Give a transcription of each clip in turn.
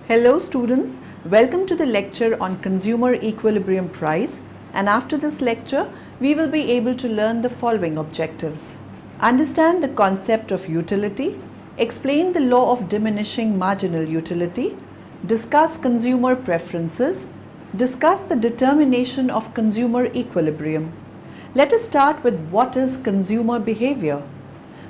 Hello students, welcome to the lecture on consumer equilibrium price, and after this lecture we will be able to learn the following objectives. Understand the concept of utility, explain the law of diminishing marginal utility, discuss consumer preferences, discuss the determination of consumer equilibrium. Let us start with what is consumer behavior.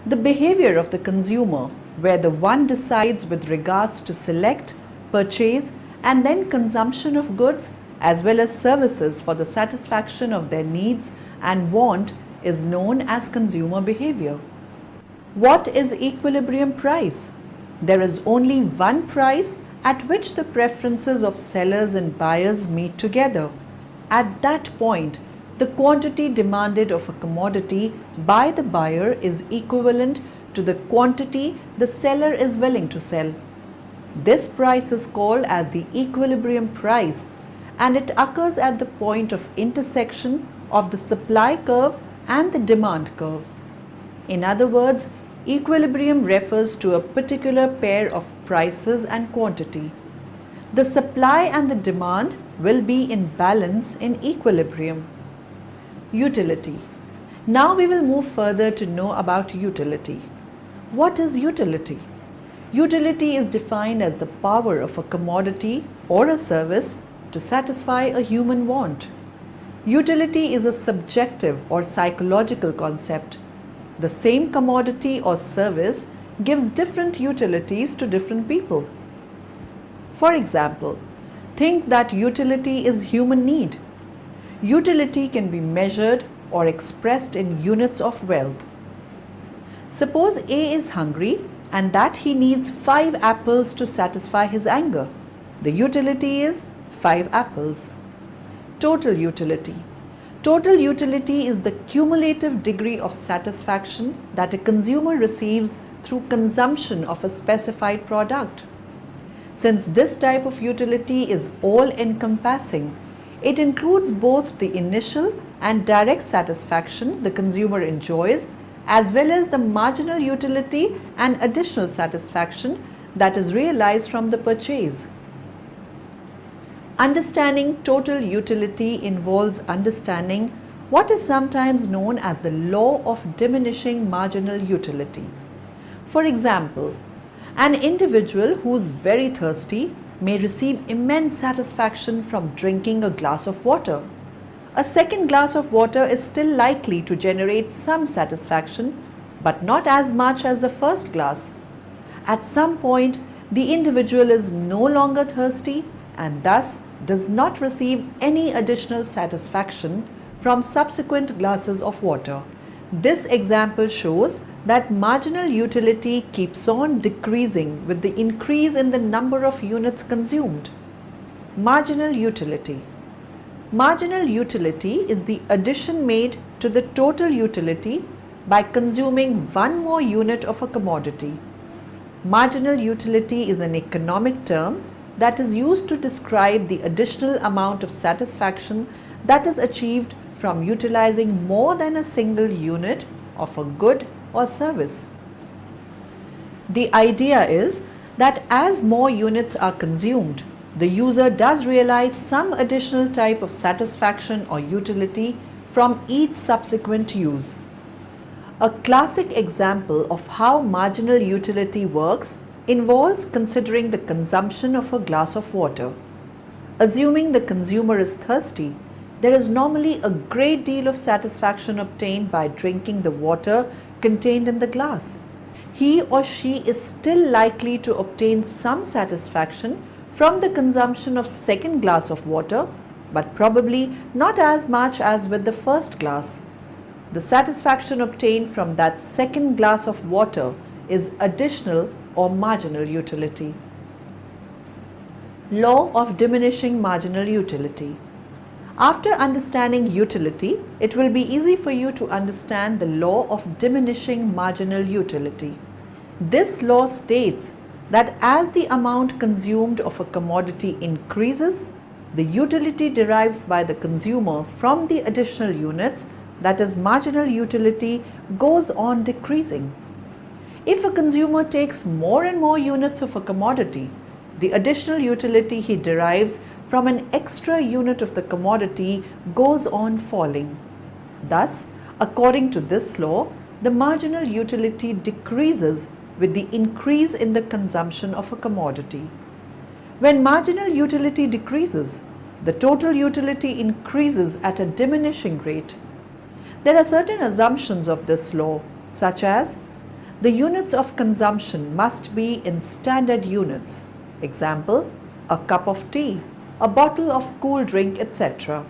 The behavior of the consumer, where the one decides with regards to select, purchase and then consumption of goods as well as services for the satisfaction of their needs and want, is known as consumer behavior. What is equilibrium price? There is only one price at which the preferences of sellers and buyers meet together. At that point, the quantity demanded of a commodity by the buyer is equivalent to the quantity the seller is willing to sell. This price is called as the equilibrium price, and it occurs at the point of intersection of the supply curve and the demand curve. In other words, equilibrium refers to a particular pair of prices and quantity. The supply and the demand will be in balance in equilibrium. Utility. Now we will move further to know about utility. What is utility? Utility is defined as the power of a commodity or a service to satisfy a human want. Utility is a subjective or psychological concept. The same commodity or service gives different utilities to different people. For example, think that utility is human need. Utility can be measured or expressed in units of wealth. Suppose A is hungry and that he needs 5 apples to satisfy his anger. The utility is 5 apples. Total utility. Total utility is the cumulative degree of satisfaction that a consumer receives through consumption of a specified product. Since this type of utility is all-encompassing, it includes both the initial and direct satisfaction the consumer enjoys, as well as the marginal utility and additional satisfaction that is realized from the purchase. Understanding total utility involves understanding what is sometimes known as the law of diminishing marginal utility. For example, an individual who is very thirsty may receive immense satisfaction from drinking a glass of water. A second glass of water is still likely to generate some satisfaction, but not as much as the first glass. At some point, the individual is no longer thirsty and thus does not receive any additional satisfaction from subsequent glasses of water. This example shows that marginal utility keeps on decreasing with the increase in the number of units consumed. Marginal utility. Marginal utility is the addition made to the total utility by consuming one more unit of a commodity. Marginal utility is an economic term that is used to describe the additional amount of satisfaction that is achieved from utilizing more than a single unit of a good or service. The idea is that as more units are consumed, the user does realize some additional type of satisfaction or utility from each subsequent use. A classic example of how marginal utility works involves considering the consumption of a glass of water. Assuming the consumer is thirsty, there is normally a great deal of satisfaction obtained by drinking the water contained in the glass. He or she is still likely to obtain some satisfaction from the consumption of second glass of water, but probably not as much as with the first glass. The satisfaction obtained from that second glass of water is additional or marginal utility. Law of diminishing marginal utility. After understanding utility, it will be easy for you to understand the law of diminishing marginal utility. This law states that as the amount consumed of a commodity increases, the utility derived by the consumer from the additional units, that is marginal utility, goes on decreasing. If a consumer takes more and more units of a commodity, The additional utility he derives from an extra unit of the commodity goes on falling. Thus, according to this law, the marginal utility decreases with the increase in the consumption of a commodity. When marginal utility decreases, the total utility increases at a diminishing rate. There are certain assumptions of this law, such as the units of consumption must be in standard units. Example, a cup of tea, a bottle of cool drink, etc.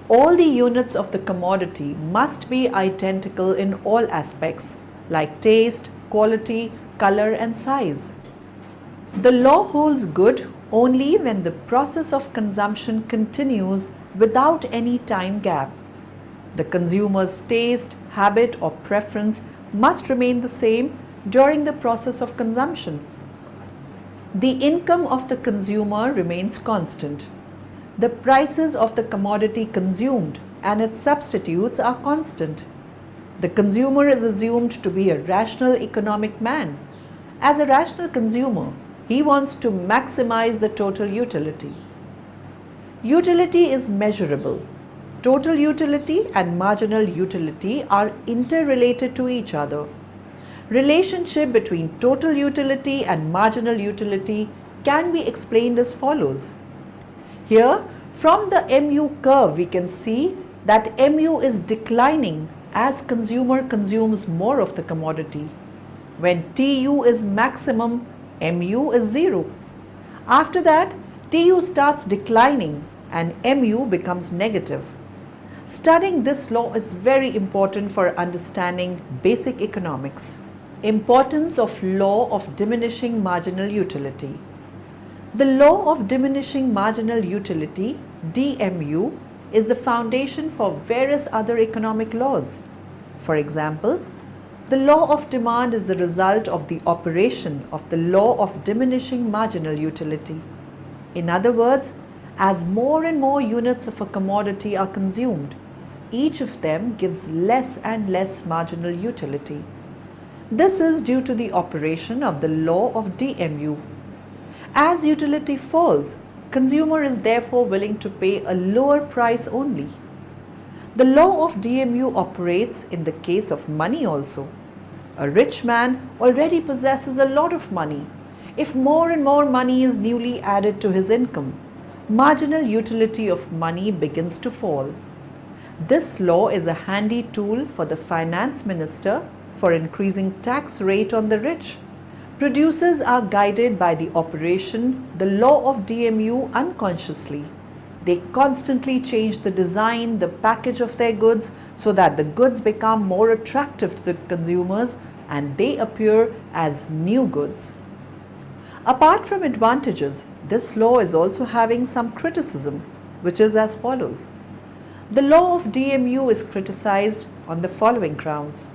All the units of the commodity must be identical in all aspects, like taste, quality, color, and size. The law holds good only when the process of consumption continues without any time gap. The consumer's taste, habit, or preference must remain the same during the process of consumption. The income of the consumer remains constant. The prices of the commodity consumed and its substitutes are constant. The consumer is assumed to be a rational economic man. As a rational consumer, he wants to maximize the total utility. Utility is measurable. Total utility and marginal utility are interrelated to each other. Relationship between total utility and marginal utility can be explained as follows. Here, from the MU curve, we can see that MU is declining as consumer consumes more of the commodity. When TU is maximum, MU is 0. After that, TU starts declining and MU becomes negative. Studying this law is very important for understanding basic economics. Importance of law of diminishing marginal utility. The law of diminishing marginal utility, DMU, is the foundation for various other economic laws. For example, the law of demand is the result of the operation of the law of diminishing marginal utility. In other words, as more and more units of a commodity are consumed, each of them gives less and less marginal utility. This is due to the operation of the law of DMU. As utility falls, consumer is therefore willing to pay a lower price only. The law of DMU operates in the case of money also. A rich man already possesses a lot of money. If more and more money is newly added to his income, marginal utility of money begins to fall. This law is a handy tool for the finance minister for increasing tax rate on the rich. Producers are guided by the operation, the law of DMU unconsciously. They constantly change the design, the package of their goods so that the goods become more attractive to the consumers and they appear as new goods. Apart from advantages, this law is also having some criticism, which is as follows. The law of DMU is criticized on the following grounds.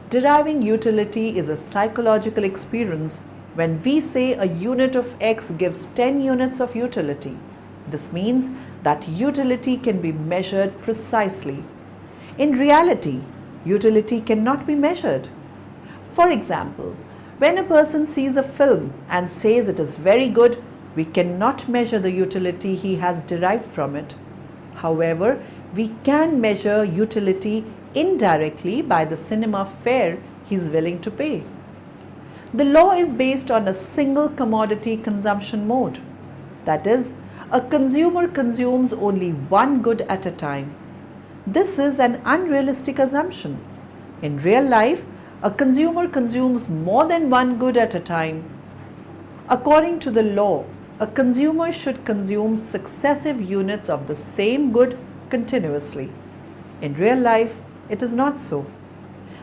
Deriving utility is a psychological experience when we say a unit of X gives 10 units of utility. This means that utility can be measured precisely. In reality, utility cannot be measured. For example, when a person sees a film and says it is very good, we cannot measure the utility he has derived from it. However, we can measure utility indirectly by the cinema fare he is willing to pay. The law is based on a single commodity consumption mode. That is, a consumer consumes only one good at a time. This is an unrealistic assumption. In real life, a consumer consumes more than one good at a time. According to the law, a consumer should consume successive units of the same good continuously. In real life, it is not so.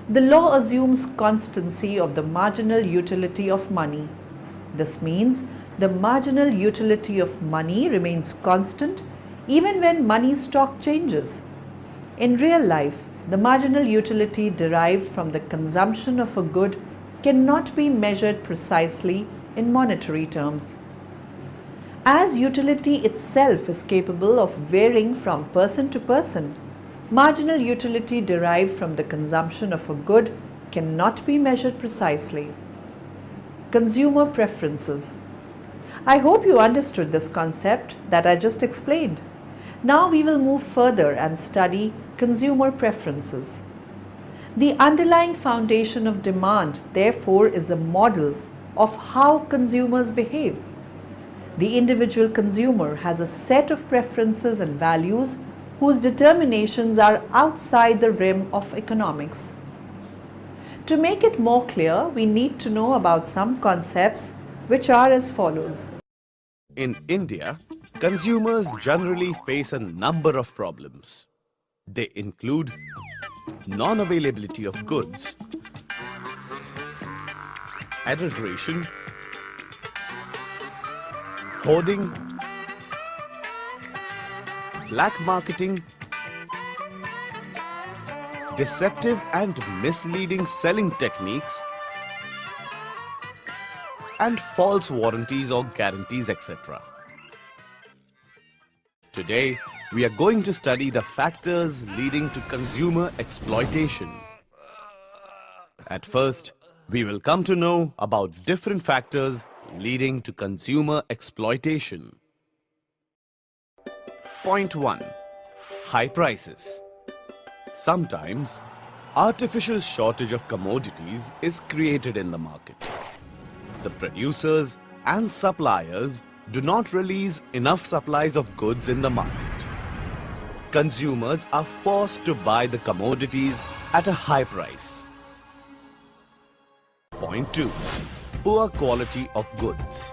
The law assumes constancy of the marginal utility of money. This means the marginal utility of money remains constant even when money stock changes. In real life, the marginal utility derived from the consumption of a good cannot be measured precisely in monetary terms. As utility itself is capable of varying from person to person, marginal utility derived from the consumption of a good cannot be measured precisely. consumer preferences. I hope you understood this concept that I just explained. Now we will move further and study consumer preferences. The underlying foundation of demand, therefore, is a model of how consumers behave. The individual consumer has a set of preferences and values whose determinations are outside the realm of economics. To make it more clear, we need to know about some concepts which are as follows. In India, consumers generally face a number of problems. They include non-availability of goods, adulteration, hoarding, black marketing, deceptive and misleading selling techniques, and false warranties or guarantees, etc. Today, we are going to study the factors leading to consumer exploitation. At first, we will come to know about different factors leading to consumer exploitation. Point 1. High prices. Sometimes, artificial shortage of commodities is created in the market. The producers and suppliers do not release enough supplies of goods in the market. Consumers are forced to buy the commodities at a high price. Point 2. Poor quality of goods.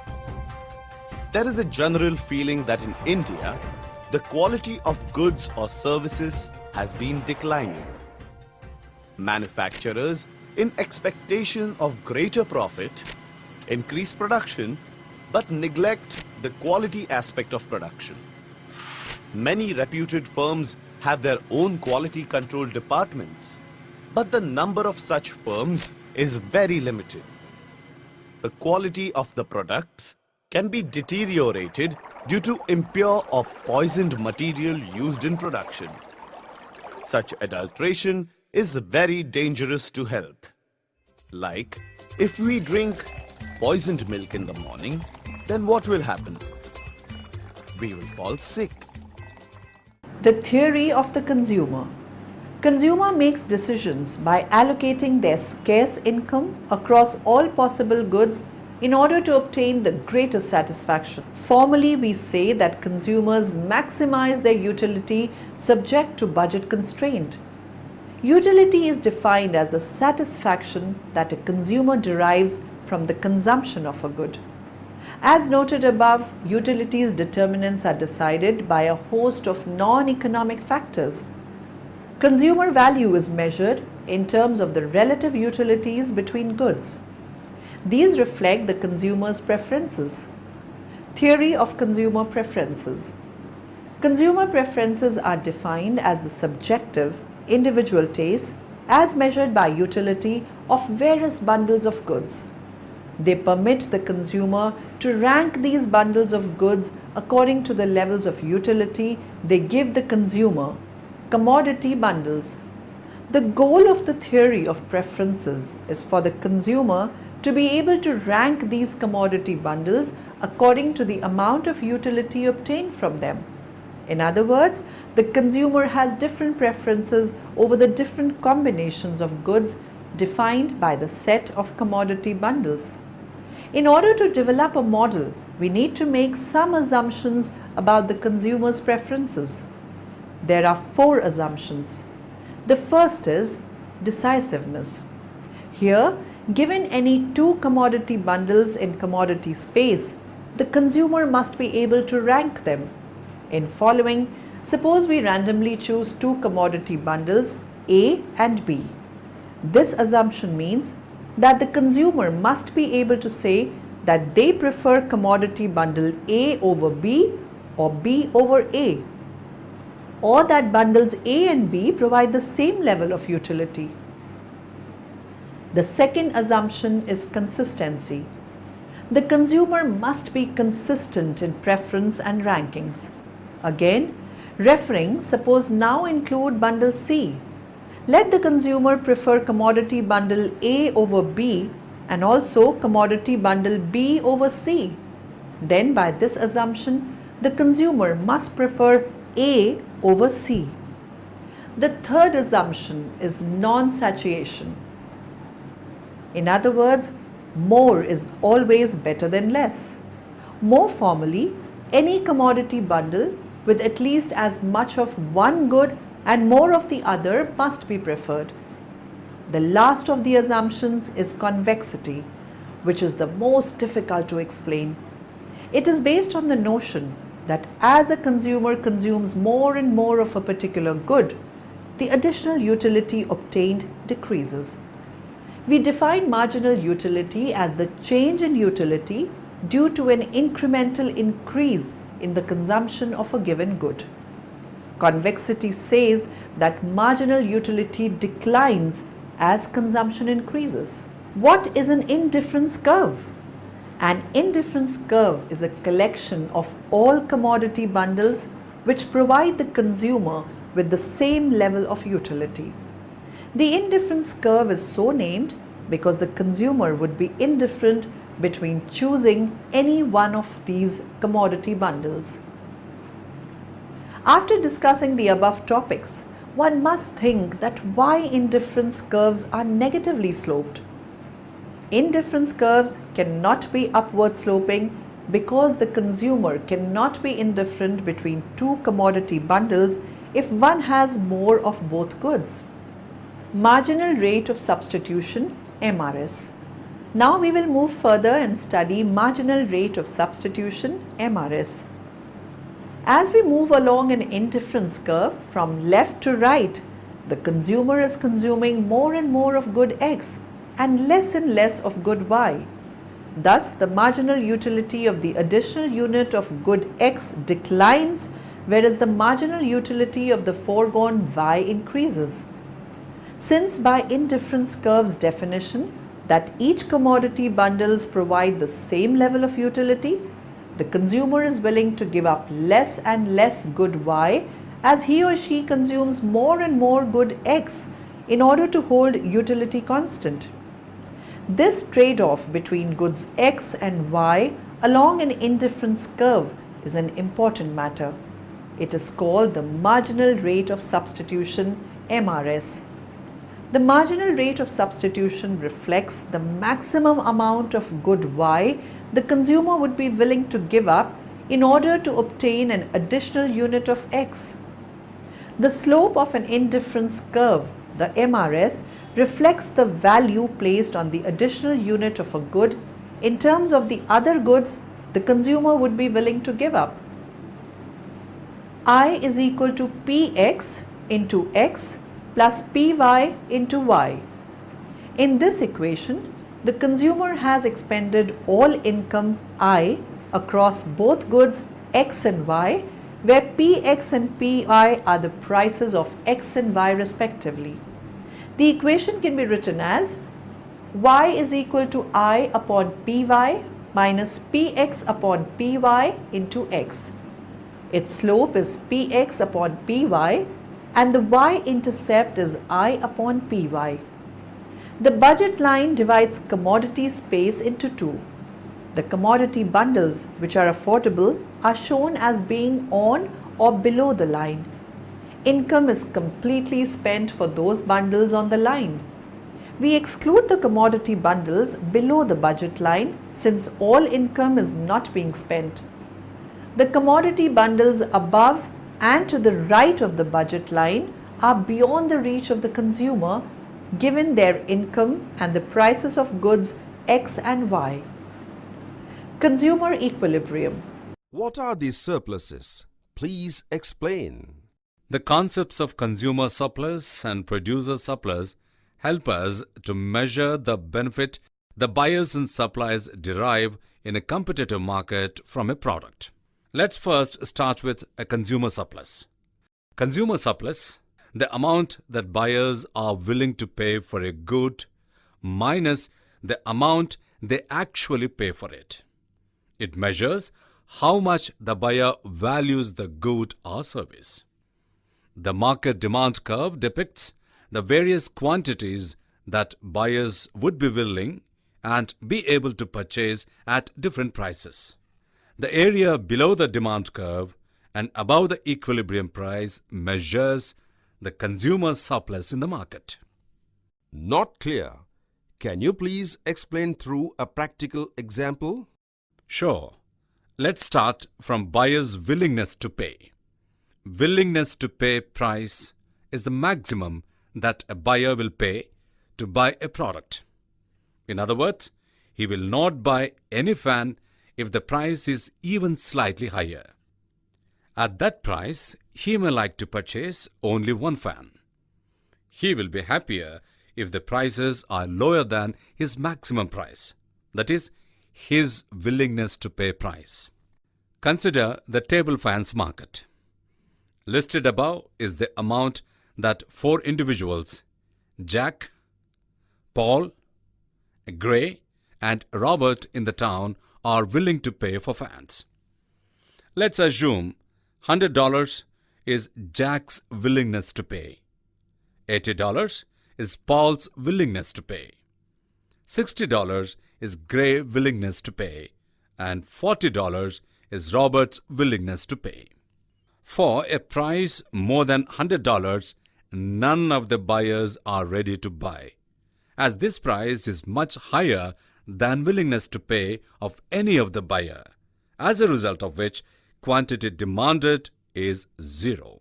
There is a general feeling that in India, the quality of goods or services has been declining. Manufacturers, in expectation of greater profit, increase production but neglect the quality aspect of production. Many reputed firms have their own quality control departments, but the number of such firms is very limited. The quality of the products can be deteriorated due to impure or poisoned material used in production. Such adulteration is very dangerous to health. Like, if we drink poisoned milk in the morning, then what will happen? We will fall sick. The theory of the consumer. Consumer makes decisions by allocating their scarce income across all possible goods in order to obtain the greatest satisfaction. Formally, we say that consumers maximize their utility subject to budget constraint. Utility is defined as the satisfaction that a consumer derives from the consumption of a good. As noted above, utility's determinants are decided by a host of non-economic factors. Consumer value is measured in terms of the relative utilities between goods. These reflect the consumer's preferences. Theory of consumer preferences. Consumer preferences are defined as the subjective, individual tastes as measured by utility of various bundles of goods. They permit the consumer to rank these bundles of goods according to the levels of utility they give the consumer, commodity bundles. The goal of the theory of preferences is for the consumer to be able to rank these commodity bundles according to the amount of utility obtained from them. In other words, the consumer has different preferences over the different combinations of goods defined by the set of commodity bundles. In order to develop a model, we need to make some assumptions about the consumer's preferences. There are 4 assumptions. The first is decisiveness. Here, given any 2 commodity bundles in commodity space, the consumer must be able to rank them. In following, suppose we randomly choose 2 commodity bundles A and B. This assumption means that the consumer must be able to say that they prefer commodity bundle A over B or B over A, or that bundles A and B provide the same level of utility. The second assumption is consistency. The consumer must be consistent in preference and rankings. Again, referring, suppose now include bundle C. Let the consumer prefer commodity bundle A over B and also commodity bundle B over C. Then by this assumption, the consumer must prefer A over C. The third assumption is non-satiation. In other words, more is always better than less. More formally, any commodity bundle with at least as much of one good and more of the other must be preferred. The last of the assumptions is convexity, which is the most difficult to explain. It is based on the notion that as a consumer consumes more and more of a particular good, the additional utility obtained decreases. We define marginal utility as the change in utility due to an incremental increase in the consumption of a given good. Convexity says that marginal utility declines as consumption increases. What is an indifference curve? An indifference curve is a collection of all commodity bundles which provide the consumer with the same level of utility. The indifference curve is so named because the consumer would be indifferent between choosing any one of these commodity bundles. After discussing the above topics, one must think that why indifference curves are negatively sloped. Indifference curves cannot be upward sloping because the consumer cannot be indifferent between two commodity bundles if one has more of both goods. Marginal rate of substitution, MRS. Now we will move further and study marginal rate of substitution, MRS. As we move along an indifference curve from left to right, the consumer is consuming more and more of good X and less of good Y. Thus, the marginal utility of the additional unit of good X declines, whereas the marginal utility of the foregone Y increases. Since by indifference curve's definition that each commodity bundles provide the same level of utility, the consumer is willing to give up less and less good Y as he or she consumes more and more good X in order to hold utility constant. This trade-off between goods X and Y along an indifference curve is an important matter. It is called the marginal rate of substitution, MRS. The marginal rate of substitution reflects the maximum amount of good Y the consumer would be willing to give up in order to obtain an additional unit of X. The slope of an indifference curve, the MRS, reflects the value placed on the additional unit of a good in terms of the other goods the consumer would be willing to give up. I is equal to Px into X plus Py into Y. In this equation, the consumer has expended all income I across both goods X and Y, where Px and Py are the prices of X and Y respectively. The equation can be written as Y is equal to I upon Py minus Px upon Py into X. Its slope is Px upon Py and the y-intercept is I upon Py. The budget line divides commodity space into two. The commodity bundles which are affordable are shown as being on or below the line. Income is completely spent for those bundles on the line. We exclude the commodity bundles below the budget line since all income is not being spent. The commodity bundles above and to the right of the budget line are beyond the reach of the consumer given their income and the prices of goods X and Y. Consumer equilibrium. What are these surpluses? Please explain. The concepts of consumer surplus and producer surplus help us to measure the benefit the buyers and suppliers derive in a competitive market from a product. Let's first start with a consumer surplus. Consumer surplus, the amount that buyers are willing to pay for a good minus the amount they actually pay for it. It measures how much the buyer values the good or service. The market demand curve depicts the various quantities that buyers would be willing and be able to purchase at different prices. The area below the demand curve and above the equilibrium price measures the consumer surplus in the market. Not clear. Can you please explain through a practical example? Sure. Let's start from buyer's willingness to pay. Willingness to pay price is the maximum that a buyer will pay to buy a product. In other words, he will not buy any fan if the price is even slightly higher. At that price, he may like to purchase only one fan. He will be happier if the prices are lower than his maximum price, that is, his willingness to pay price. Consider the table fans market. Listed above is the amount that 4 individuals, Jack, Paul, Gray, and Robert in the town are willing to pay for fans. Let's assume $100 is Jack's willingness to pay. $80 is Paul's willingness to pay. $60 is Gray's willingness to pay. And $40 is Robert's willingness to pay. For a price more than $100, none of the buyers are ready to buy, as this price is much higher than willingness to pay of any of the buyer, as a result of which quantity demanded is 0.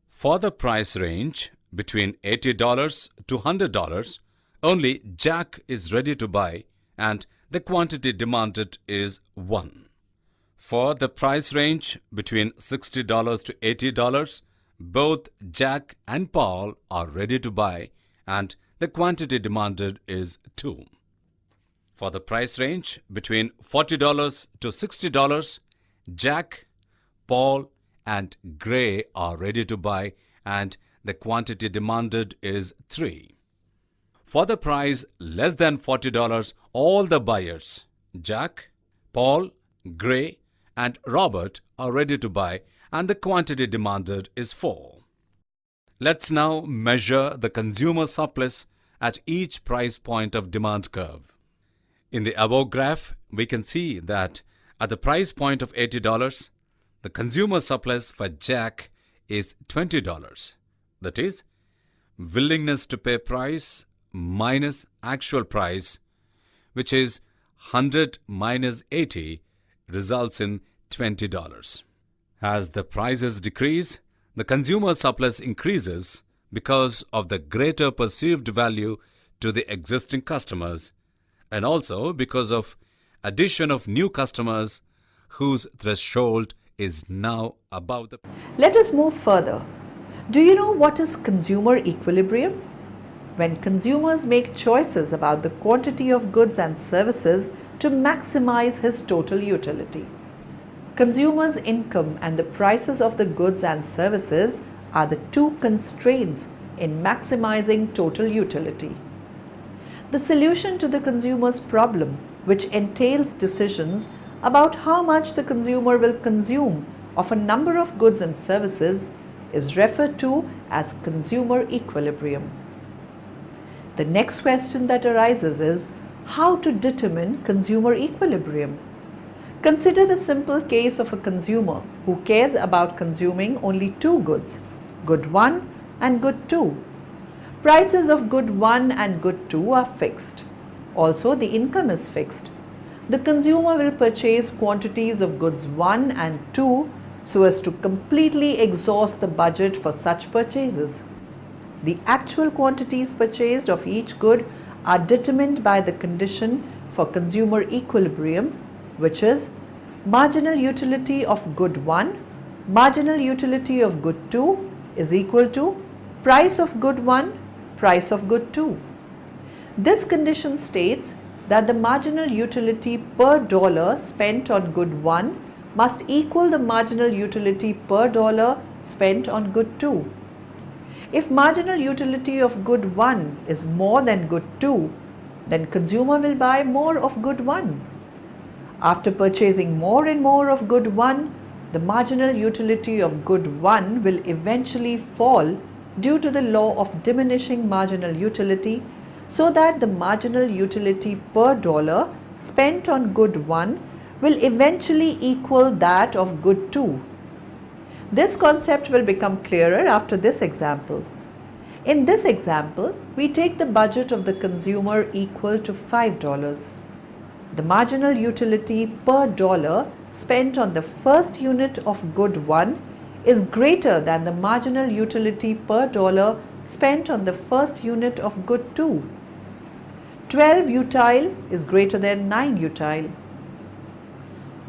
For the price range between $80 to $100, only Jack is ready to buy and the quantity demanded is 1. For the price range between $60 to $80, both Jack and Paul are ready to buy and the quantity demanded is 2. For the price range between $40 to $60, Jack, Paul, and Gray are ready to buy and the quantity demanded is 3. For the price less than $40, all the buyers, Jack, Paul, Gray, and Robert are ready to buy and the quantity demanded is 4. Let's now measure the consumer surplus at each price point of demand curve. In the above graph, we can see that at the price point of $80, the consumer surplus for Jack is $20. That is, willingness to pay price minus actual price, which is 100 minus 80, results in $20. As the prices decrease, the consumer surplus increases because of the greater perceived value to the existing customers and also because of addition of new customers whose threshold is now above the... Let us move further. Do you know what is consumer equilibrium? When consumers make choices about the quantity of goods and services to maximize his total utility. Consumers' income and the prices of the goods and services are the two constraints in maximizing total utility. The solution to the consumer's problem, which entails decisions about how much the consumer will consume of a number of goods and services, is referred to as consumer equilibrium. The next question that arises is how to determine consumer equilibrium. Consider the simple case of a consumer who cares about consuming only 2 goods, good 1 and good 2. Prices of good 1 and good 2 are fixed. Also, the income is fixed. The consumer will purchase quantities of goods 1 and 2 so as to completely exhaust the budget for such purchases. The actual quantities purchased of each good are determined by the condition for consumer equilibrium, which is marginal utility of good 1, marginal utility of good 2 is equal to price of good 1, price of good 2. This condition states that the marginal utility per dollar spent on good 1 must equal the marginal utility per dollar spent on good 2. If marginal utility of good 1 is more than good 2, then consumer will buy more of good 1. After purchasing more and more of good 1, the marginal utility of good 1 will eventually fall due to the law of diminishing marginal utility, so that the marginal utility per dollar spent on good 1 will eventually equal that of good 2. This concept will become clearer after this example. In this example, we take the budget of the consumer equal to $5. The marginal utility per dollar spent on the first unit of good 1 is greater than the marginal utility per dollar spent on the first unit of good 2. 12 utile is greater than 9 utile.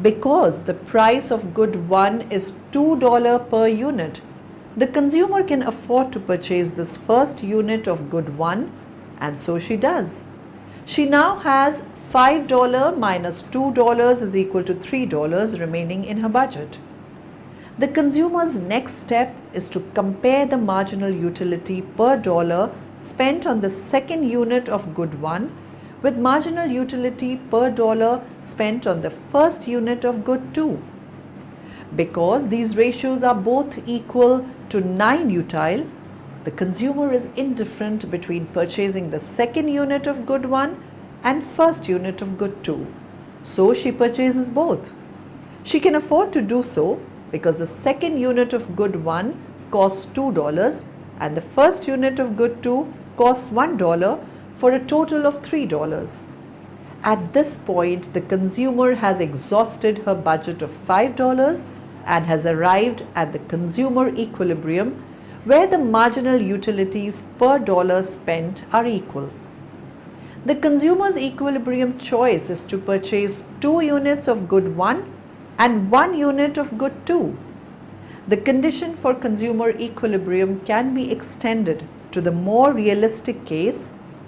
Because the price of good 1 is $2 per unit, the consumer can afford to purchase this first unit of good 1, and so she does. She now has $5 minus $2 is equal to $3 remaining in her budget. The consumer's next step is to compare the marginal utility per dollar spent on the second unit of good 1 with marginal utility per dollar spent on the first unit of good 2. Because these ratios are both equal to 9 utile, the consumer is indifferent between purchasing the second unit of good 1 and first unit of good 2. So she purchases both. She can afford to do so because the second unit of good 1 costs $2 and the first unit of good 2 costs $1 for a total of $3. At this point, the consumer has exhausted her budget of $5 and has arrived at the consumer equilibrium where the marginal utilities per dollar spent are equal. The consumer's equilibrium choice is to purchase 2 units of good 1 and 1 unit of good 2. The condition for consumer equilibrium can be extended to the more realistic case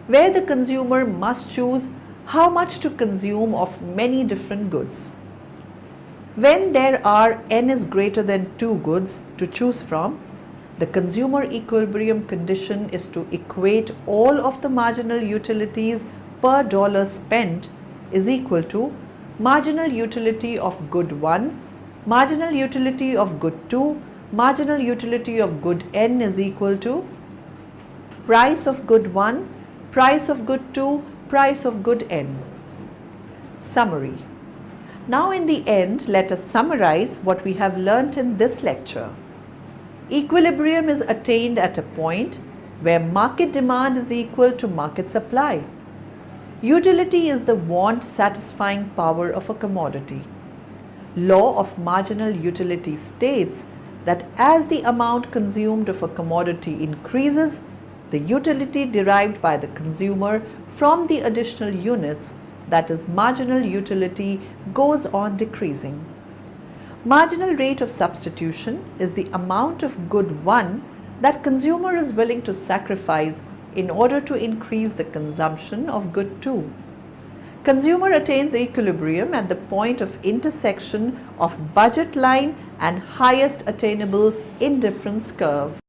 where the consumer must choose how much to consume of many different goods. When there are n is greater than 2 goods to choose from, the consumer equilibrium condition is to equate all of the marginal utilities per dollar spent is equal to marginal utility of good 1, marginal utility of good 2, marginal utility of good n is equal to price of good 1, price of good 2, price of good n. Summary. Now in the end, let us summarize what we have learnt in this lecture. Equilibrium is attained at a point where market demand is equal to market supply. Utility is the want satisfying power of a commodity. Law of marginal utility states that as the amount consumed of a commodity increases, the utility derived by the consumer from the additional units, that is marginal utility, goes on decreasing. Marginal rate of substitution is the amount of good 1 that consumer is willing to sacrifice in order to increase the consumption of good 2. Consumer attains equilibrium at the point of intersection of budget line and highest attainable indifference curve.